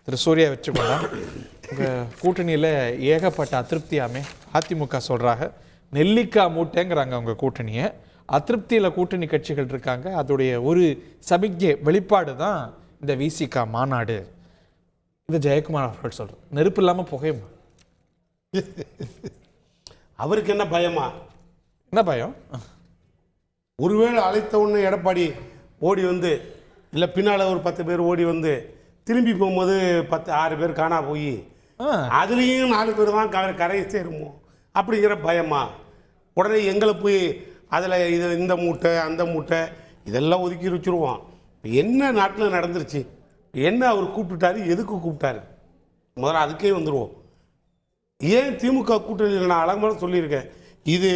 திரு சூர்யா வெற்றிகொண்டான், உங்கள் கூட்டணியில் ஏகப்பட்ட அதிருப்தியாமே அதிமுக சொல்கிறாங்க. நெல்லிக்காய் மூட்டைங்கிறாங்க அவங்க கூட்டணியை. அதிருப்தியில் கூட்டணி கட்சிகள் இருக்காங்க. அதோடைய ஒரு சமிக்ஞை வெளிப்பாடு தான் இந்த விசிகா மாநாடு. இந்த ஜெயக்குமார் அவர்கள் சொல்கிறார், நெருப்பு இல்லாமல் புகையுமா? அவருக்கு என்ன பயமா? என்ன பயம்? ஒருவேளை அழைத்த உடனே எடப்பாடி ஓடி வந்து, இல்லை பின்னால் ஒரு 10 பேர் ஓடி வந்து, திரும்பி போகும்போது 6 பேர் காணா போய் அதுலேயும் 4 பேர் தான் கரையை சேருமோ அப்படிங்கிற பயமா? உடனே எங்களை போய் அதில் இந்த மூட்டை அந்த மூட்டை இதெல்லாம் ஒதுக்கி வச்சுருவோம். என்ன நாட்டில் நடந்துருச்சு, என்ன அவர் கூப்பிட்டுட்டாரு, எதுக்கு கூப்பிட்டாரு, முதல்ல அதுக்கே வந்துடுவோம். ஏன் திமுக கூட்டணியில் நான் அழகாக சொல்லியிருக்கேன், இது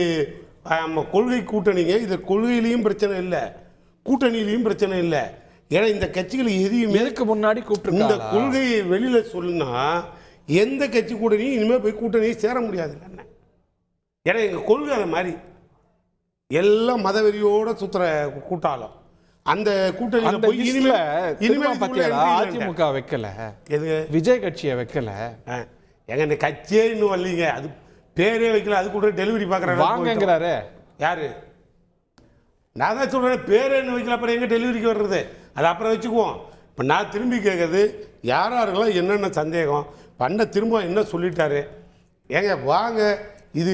நம்ம கொள்கை கூட்டணிங்க. இது கொள்கையிலையும் பிரச்சனை இல்லை, கூட்டணியிலையும் பிரச்சனை இல்லை. ஏன்னா இந்த கட்சிகள் எதையுமே முன்னாடி கூப்பிட்டு இந்த கொள்கையை வெளியில் சொல்லுனா எந்த கட்சி கூட்டணியும் இனிமேல் போய் கூட்டணியை சேர முடியாது. என்ன ஏன்னா எங்கள் கொள்கை அதை மாதிரி எல்லாம் மதவெறியோட சுத்துற கூட்டாளம். அந்த கூட்டணியில் போய் இனிமேல் அதிமுக வைக்கல, எது விஜய் கட்சியை வைக்கல. எங்க இந்த கட்சியே இன்னும் வரலீங்க, அது பேரே வைக்கல. அது கூட டெலிவரி பார்க்குறாரு யாரு? நான் தான் சொல்கிறேன், பேரே என்ன வைக்கல, அப்புறம் எங்கே டெலிவரிக்கு வர்றது? அது அப்புறம் வச்சுக்குவோம். இப்போ நான் திரும்பி கேட்குறது, யாரெல்லாம் என்னென்ன சந்தேகம் பண்ண திரும்ப என்ன சொல்லிட்டாரு? ஏங்க வாங்க, இது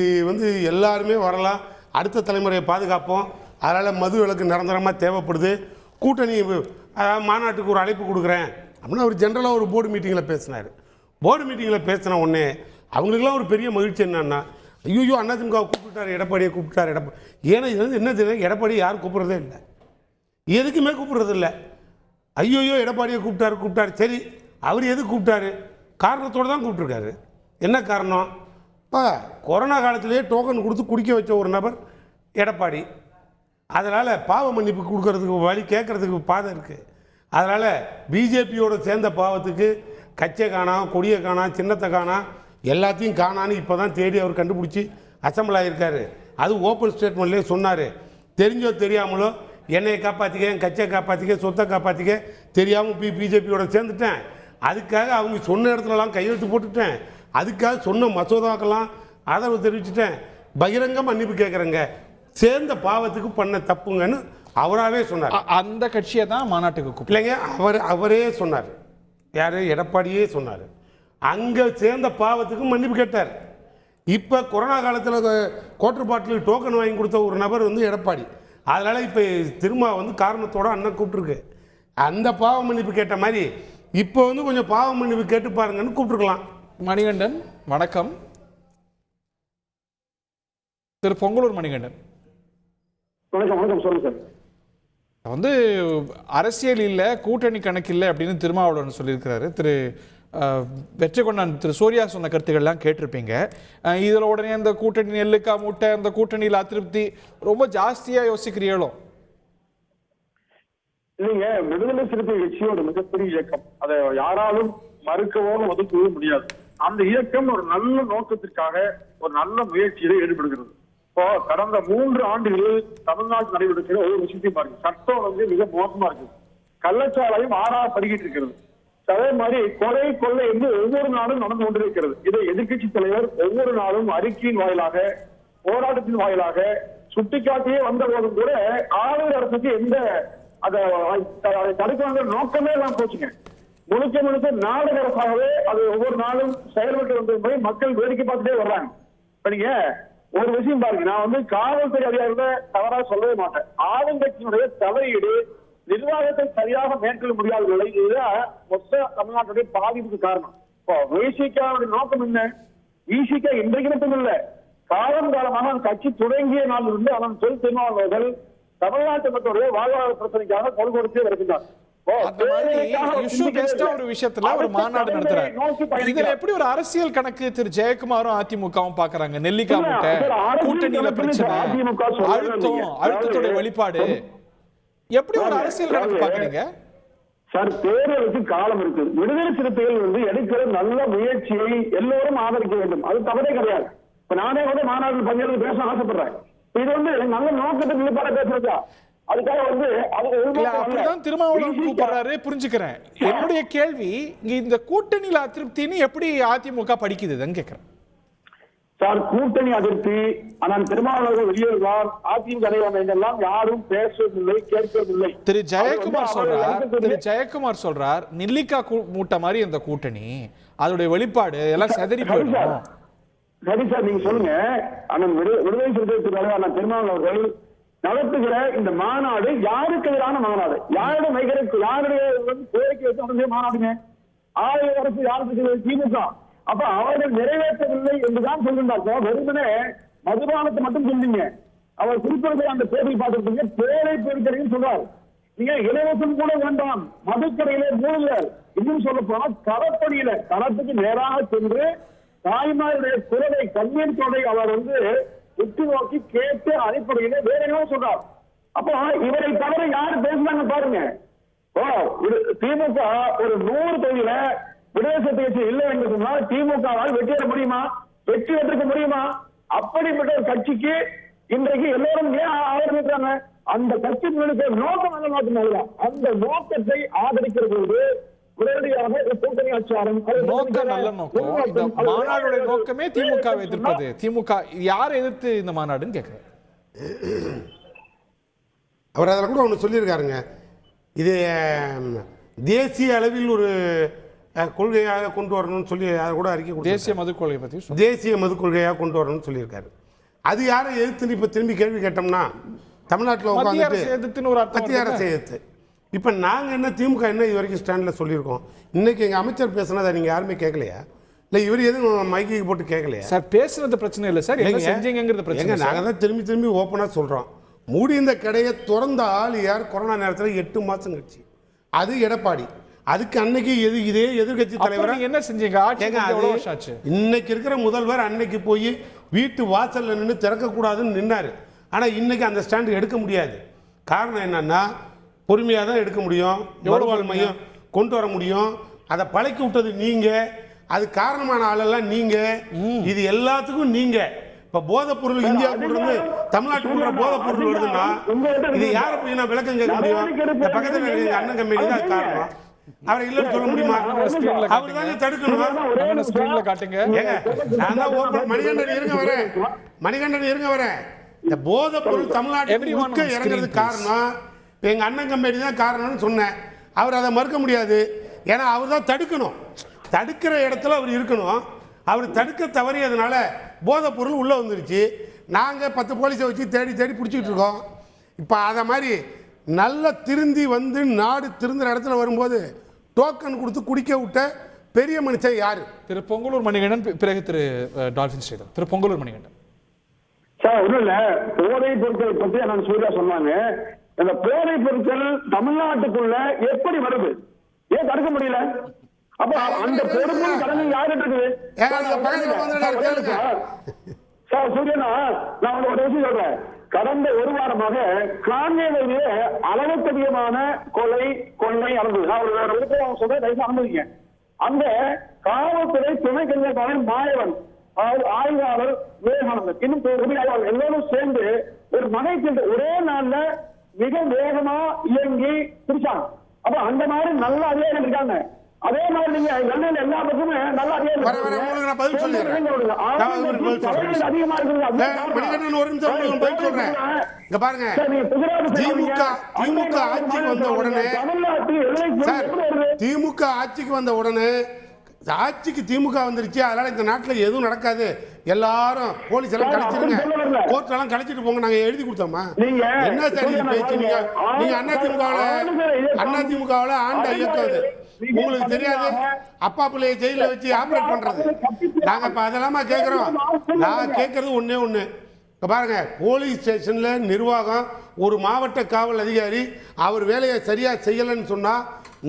எல்லாருமே வரலாம், அடுத்த தலைமுறையை பாதுகாப்போம். அதனால் மது விலக்கு நிரந்தரமாக தேவைப்படுது. கூட்டணி மாநாட்டுக்கு ஒரு அழைப்பு கொடுக்குறேன் அப்படின்னு அவர் ஜென்ரலாக ஒரு போர்டு மீட்டிங்கில் பேசினார். போர்டு மீட்டிங்கில் பேசின உடனே அவங்களுக்குலாம் ஒரு பெரிய மகிழ்ச்சி என்னன்னா, ஐயோ அதிமுக கூப்பிட்டாரு, எடப்பாடியை கூப்பிட்டாரு. ஏன்னா இது என்ன தெரியும், எடப்பாடி யாரும் கூப்பிட்றதே இல்லை, எதுக்குமே கூப்பிட்றது இல்லை. ஐயோ எடப்பாடியை கூப்பிட்டாரு. சரி, அவர் எதுக்கு கூப்பிட்டாரு? காரணத்தோடு தான் கூப்பிட்டுருக்காரு. என்ன காரணம்? இப்போ கொரோனா காலத்திலேயே டோக்கன் கொடுத்து குடிக்க வச்ச ஒரு நபர் எடப்பாடி. அதனால் பாவ மன்னிப்பு கொடுக்கறதுக்கு வழி கேட்குறதுக்கு பாதை இருக்குது. அதனால் பிஜேபியோட சேர்ந்த பாவத்துக்கு கட்சியை காணாம், கொடியை காணாம், சின்னத்தை காணாம், எல்லாத்தையும் காணான்னு இப்போ தான் தேடி அவர் கண்டுபிடிச்சி அசம்பிள் ஆகியிருக்காரு. அது ஓப்பன் ஸ்டேட்மெண்ட்லேயே சொன்னார். தெரிஞ்சோ தெரியாமலோ என்னையை காப்பாற்றிக்க, என் கட்சியை காப்பாற்றிக்க, சொத்தை காப்பாற்றிக்க தெரியாமல் போய் பிஜேபியோட சேர்ந்துட்டேன். அதுக்காக அவங்க சொன்ன இடத்துலலாம் கையெழுத்து போட்டுட்டேன். அதுக்காக சொன்ன மசோதாக்கெல்லாம் ஆதரவு தெரிவிச்சுட்டேன். பகிரங்க மன்னிப்பு கேட்குறேங்க, சேர்ந்த பாவத்துக்கு பண்ண தப்புங்கன்னு அவராகவே சொன்னார். அந்த கட்சியை தான் மாநாட்டுக்கு கூப்பிடலைங்க, அவரே சொன்னார். யார்? எடப்பாடியே சொன்னார். அங்கே சேர்ந்த பாவத்துக்கு மன்னிப்பு கேட்டார். இப்போ கொரோனா காலத்தில் கோட்டர்பாட்டில் டோக்கன் வாங்கி கொடுத்த ஒரு நபர் எடப்பாடி. அதனால் இப்போ திரும்ப காரணத்தோட அண்ணன் கூப்பிட்டுருக்கு. அந்த பாவ மன்னிப்பு கேட்ட மாதிரி இப்போ கொஞ்சம் பாவ மன்னிப்பு கேட்டு பாருங்கன்னு கூப்பிட்டுருக்கலாம். மணிகண்டன் வணக்கம். திரு பொங்கலூர் மணிகண்டன் வணக்கம். சொல்லுங்க சார். அரசியல் இல்லை, கூட்டணி கணக்கு இல்லை அப்படின்னு திருமாவளவன் சொல்லியிருக்கிறாரு. திரு வெற்றிகொண்டான் திரு சூர்யா சொன்ன கருத்துக்கள்லாம் கேட்டிருப்பீங்க. இதில் உடனே அந்த கூட்டணி நெல்லுக்கா மூட்டை, அந்த கூட்டணியில் அதிருப்தி ரொம்ப ஜாஸ்தியாக யோசிக்கிறீங்களோ? இல்லைங்க, விடுதலை சிறுத்தை கட்சியோட மிகப்பெரிய இயக்கம், அதை யாராலும் மறுக்கவோ ஒதுக்கவோ முடியாது. அந்த இயக்கம் ஒரு நல்ல நோக்கத்திற்காக ஒரு நல்ல முயற்சியில ஈடுபடுகிறது. இப்போ கடந்த 3 ஆண்டுகளில் தமிழ்நாட்டில் நடைபெறுகிற ஒரு விஷயத்தையும் பாருங்க. சட்டம் மிக மோசமா இருக்கு. கள்ளச்சாலையும் பருகிட்டு இருக்கிறது. அதே மாதிரி கொள்ளை என்று ஒவ்வொரு நாளும் நடந்து கொண்டிருக்கிறது. இதை எதிர்கட்சி தலைவர் ஒவ்வொரு நாளும் அறிக்கையின் வாயிலாக, போராட்டத்தின் வாயிலாக சுட்டிக்காட்டியே வந்த போதும் கூட ஆளுநர் அரசுக்கு எந்த அதை தடுக்க நோக்கமே எல்லாம் போச்சுங்க. முழுக்க நாடக அரசாகவே அது ஒவ்வொரு நாளும் செயல்பட்டு வந்த மக்கள் வேடிக்கை பார்த்துட்டே வர்றாங்க. இப்ப நீங்க ஒரு விஷயம் பாருங்க, நான் காவல்துறை அதிகாரிகளை தவறா சொல்லவே மாட்டேன். ஆளுங்கட்சியினுடைய தலையீடு நிர்வாகத்தை சரியாக மேற்கொள்ள முடியாத நிலை, இதுதான் மொத்த தமிழ்நாட்டுடைய பாதிப்புக்கு காரணம். இப்போ விசிகாவுடைய நோக்கம் என்ன? விசிகா இன்றைக்கு மட்டும் இல்ல, காலமாக அந்த கட்சி தொடங்கிய நாள் இருந்து அவன் திருமாவளவர்கள் தமிழ்நாட்டு மக்களுடைய வாழ்வாதார பிரச்சனைக்காக குரல் கொடுத்தே வருகின்றார். ஒரு விஷயத்துல ஒரு மாநாடு நடத்துறாரு. இதுல எப்படி ஒரு அரசியல் கணக்கு திரு ஜெயக்குமாரும் அதிமுகவும் பாக்குறாங்க? நெல்லிக்கா மூட்டை, கூட்டணியில பிரச்சனை, அழுத்தத்தோட வெளிப்பாடு, எப்படி ஒரு அரசியல் கணக்கு பாக்குறீங்க சார்? தேர்தலுக்கு காலம் இருக்கு. விடுதலை சிறுத்தைகள் எடுக்கிற நல்ல முயற்சியை எல்லோரும் ஆதரிக்க வேண்டும், அது தவறே கிடையாது. இப்ப நானே மாநாட்டில் பங்கேற்று பேச ஆசைப்படுறேன். இது நல்ல நோக்கத்துக்கு நிலைப்பாட பேசுறதா? அதுக்காக வந்து அதுக்கு இல்ல உள்நோக்கம் அல்ல. அப்படிதான் திருமாவளவன் VC கூப்பிடுறாரு, புரிஞ்சுக்கிறேன். என்னுடைய கேள்வி இங்க இந்த கூட்டணியில அதிருப்தின்னு எப்படி அதிமுக படிக்குதுன்னு கேக்குறேன். சார், கூட்டணி அதிருப்தி, ஆனால் திருமாவளவர்கள் வெளியேறுவார், அதிமுக அடைவாங்க என்றெல்லாம் யாரும் பேசவில்லை, கேட்கவில்லை. திரு ஜெயக்குமார் சொல்றார் நெல்லிக்காய் மூட்டை மாதிரி இந்த கூட்டணி, அதோடைய வெளிப்பாடு எல்லாம் செதறி போயிடும். சரி சார், நீங்க சொல்லுங்க. அண்ணன் விடுதலை சிறுத்தைகள் தலைவர் திருமாவளவர்கள் நடத்துகிற இந்த மாநாடு யாருக்கு எதிரான மாநாடு? யாருடைய கோரிக்கை வச்சு மாநாடுங்க? ஆளுநர் அரசு யாருக்கு? திமுக. அப்ப அவர்கள் நிறைவேற்றவில்லை என்றுதான் சொல்கின்றார். வெறுமனே மதுபானத்தை மட்டும் சொல்றீங்க. அவர் குறிப்பிட்ட அந்த பேரில் பார்த்துருக்கீங்க, பேரை பெருக்கடையும் சொல்றார். நீங்க இலவசம் கூட வேண்டாம், மதுக்கடையிலே மூழ்கல். இன்னும் சொல்ல போனா களப்பணியில களத்துக்கு நேராக சென்று தாய்மாருடைய குரலை கண்ணீர் தொடை அவர் வந்து உற்று நோக்கி கேட்டு அடிப்படையில வேற என்ன சொல்றார். அப்போ இவரை தவிர யாரு பேசுறாங்க பாருங்க. திமுக ஒரு 100 தொகுதியில விடுதலை பேச்சு இல்லை என்று சொன்னால் திமுகவால் வெற்றி பெற முடியுமா? வெற்றி பெற்றிருக்க முடியுமா? அப்படிப்பட்ட ஒரு கட்சிக்கு இன்றைக்கு எல்லாரும் ஏன் ஆதரிக்கிறாங்க? அந்த கட்சி நோக்கம் நல்ல நோக்கம் அல்ல. அந்த நோக்கத்தை ஆதரிக்கிற போது உடனடியாக கூட்டணி ஆட்சியாளர் நோக்கம் நல்ல நோக்கம். இந்த மாநாடுடைய நோக்கமே திமுக எதிர்ப்பது. திமுக யாரை எதிர்த்து இந்த மாநாடுன்னு கேட்கிறேன். அவர் அதில் கூட ஒன்று சொல்லியிருக்காருங்க. இது தேசிய அளவில் ஒரு கொள்கையாக கொண்டு வரணும்னு சொல்லி அதை கூட அறிக்கை தேசிய மது கொள்கை பற்றி தேசிய மது கொள்கையாக கொண்டு வரணும்னு சொல்லியிருக்காரு. அது யாரை எதிர்த்து இப்போ திரும்பி கேள்வி கேட்டோம்னா தமிழ்நாட்டில் உட்காந்துட்டு மத்திய அரசை எதிர்த்து. இப்போ நாங்கள் என்ன திமுக என்ன இது வரைக்கும் ஸ்டாண்டில் சொல்லியிருக்கோம். இன்னைக்கு எங்கள் அமைச்சர் பேசுனதை நீங்கள் யாருமே கேட்கலையா? இல்லை இவர் எதுவும் மைக்கு போட்டு கேட்கலையா? சார் பேசுறது பிரச்சனை இல்லை சார், என்ன செஞ்சீங்கிறது பிரச்சனை. நாங்கள் தான் திரும்பி ஓப்பனாக சொல்கிறோம். மூடி இந்த கடையை திறந்த ஆள் யார்? கொரோனா நேரத்தில் 8 மாதம் கழிச்சு அது எடப்பாடி. அதுக்கு அன்னைக்கு இதே எதிர்கட்சி தலைவர் என்ன செஞ்சீங்க? இன்னைக்கு இருக்கிற முதல்வர் அன்னைக்கு போய் வீட்டு வாசல்ல நின்று திறக்கக்கூடாதுன்னு நின்னாரு. ஆனால் இன்னைக்கு அந்த ஸ்டாண்டு எடுக்க முடியாது. காரணம் என்னன்னா பொறுமையாக தான் எடுக்க முடியும், மறுவாழ் மையம் கொண்டு வர முடியும். அதை பழக்கி விட்டது நீங்க, அது காரணமான ஆளெல்லாம் நீங்க. இது எல்லாத்துக்கும் நீங்க. இப்ப போதைப் பொருள் இந்தியாவுக்குள்ள இருந்து தமிழ்நாட்டுக்குள்ள போதைப் பொருள் வருதுன்னா இது யாரை போய் நான் விளக்கம் கேட்க முடியும்? இந்த பக்கத்தில் இருக்கிற அண்ணன் கம்பெனி தான் காரணம். அவரை இல்லைன்னு சொல்ல முடியுமா? அவர் தானே தடுக்கணும். மணிகண்டன் இருங்க வரேன். இந்த போதைப் பொருள் தமிழ்நாட்டுக்கு இறங்குறதுக்கு காரணம் எங்க அண்ணன் கம்பெனி தான் காரணம்னு சொன்னேன். அவர் அதை மறுக்க முடியாது. ஏன்னா அவர் தான் தடுக்கணும். தடுக்கிற இடத்துல அவர் இருக்கணும். அவர் தடுக்க தவறியதுனால போதைப் பொருள் உள்ளே வந்துருச்சு. நாங்கள் 10 போலீஸை வச்சு தேடி பிடிச்சிக்கிட்டு இருக்கோம். இப்போ அதை மாதிரி நல்லா திருந்தி வந்து நாடு திருந்துற இடத்துல வரும்போது டோக்கன் கொடுத்து குடிக்க விட்ட பெரிய மனுஷன் யாரு? திரு பொங்கலூர் மணிகண்டன், பிறகு திரு டால்பின் ஸ்ரீதர். திரு பொங்கலூர் மணிகண்டன் சார், ஒன்றும் இல்லை, போதைப் பொருட்களை பற்றி நான் சூர்யா சொன்னாங்க. இந்த போதைப் பொருட்கள் தமிழ்நாட்டுக்குள்ள எப்படி வருது? ஏன் தடுக்க முடியல? அப்ப அந்த பொறுப்பும் கடமை யாருக்கு இருக்குது? சார் சூரியனா, நான் ஒரு விஷயம் சொல்றேன். கடந்த 1 வாரமாக காங்கேயத்திலே அளவுக்கு அதிகமான கொலை கொள்ளை நடந்தது. நான் ஒரு விருப்பம் சொல்றேன், அனுமதிங்க. அந்த காவல்துறை துணை கண்காணிப்பாளர் மாயவன், ஆய்வாளர் விவேகானந்தர், இன்னும் உதவியாளர் எல்லாரும் சேர்ந்து ஒரு மகை ஒரே நாள்ல மிக வேகமா இயங்கி பிடிச்சாங்க. அப்ப அந்த மாதிரி நல்ல அதிகாரிகள் இருக்காங்க. அதே மாதிரி நீங்க எண்ணெயில எல்லா பக்கமுமே நல்ல அதிகாரிகள் அதிகமா திமுக ஆட்சிக்கு வந்த உடனே ஆட்சிக்கு திமுக வந்துருச்சு. அதனால இந்த நாட்டில் எதுவும் நடக்காது, எல்லாரும் போலீஸ் எல்லாம் கழிச்சிருங்க, கோர்ட் எல்லாம் கழிச்சிட்டு போங்க, நாங்க எழுதி கொடுத்தோமா? என்ன சரி பேச்சு? நீங்க அதிமுகவில் ஆண்ட இயக்கம் அது உங்களுக்கு தெரியாது. அப்பா பிள்ளைய ஜெயில வச்சு ஆபரேட் பண்றது. நாங்க இப்ப அதெல்லாமா கேட்கிறோம். நான் கேட்கறது ஒண்ணு. இப்ப பாருங்க, போலீஸ் ஸ்டேஷன்ல நிர்வாகம், ஒரு மாவட்ட காவல் அதிகாரி அவர் வேலையை சரியா செய்யலன்னு சொன்னா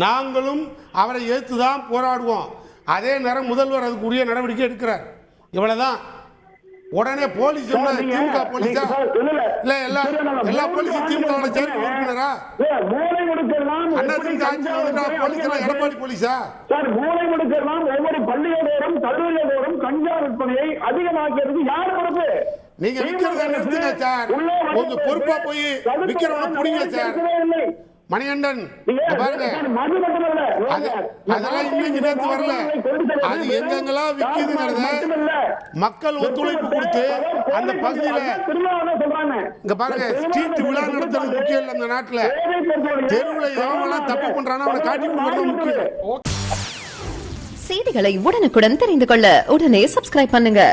நாங்களும் அவரை எதிர்த்து தான் போராடுவோம். அதே நேரம் முதல்வர் அதுக்குரிய நடவடிக்கை எடுக்கிறார். இவ்வளவுதான். உடனே போலீஸ் திமுக போலீஸா? இல்ல எல்லா போலீஸும் திமுக சேர்ப்பு உறுப்பினரா? எடப்பாடி போலீஸா? மூளை முடுக்கலாம் ஒவ்வொரு பள்ளியோடும் கல்லூரியோடும் கஞ்சா விற்பனையை அதிகமாக்கியதுக்கு யார் பொறுப்பு? நீங்க விக்கிறத நிறுத்துங்க சார். கொஞ்சம் பொறுப்பா போய் விக்கிறவன புடிங்க சார். மணிகண்டன் பாருங்க, அதெல்லாம் இன்னைக்கு நேற்று வரல. அது எங்கெங்கெல்லாம் விக்குதுங்கிறத மக்கள் ஒத்துழைப்பு கொடுத்து அந்த பகுதியில இங்க பாருங்க, ஸ்ட்ரீட் விழா நடத்துறது முக்கியம் இல்லை இந்த நாட்டுல. தெருவுல எவங்கெல்லாம் தப்பு பண்றானோ அவனை காட்டி கொடுக்கறது முக்கியம். செய்திகளை உடனுக்குடன் தெரிந்து கொள்ள உடனே சப்ஸ்கிரைப் பண்ணுங்க.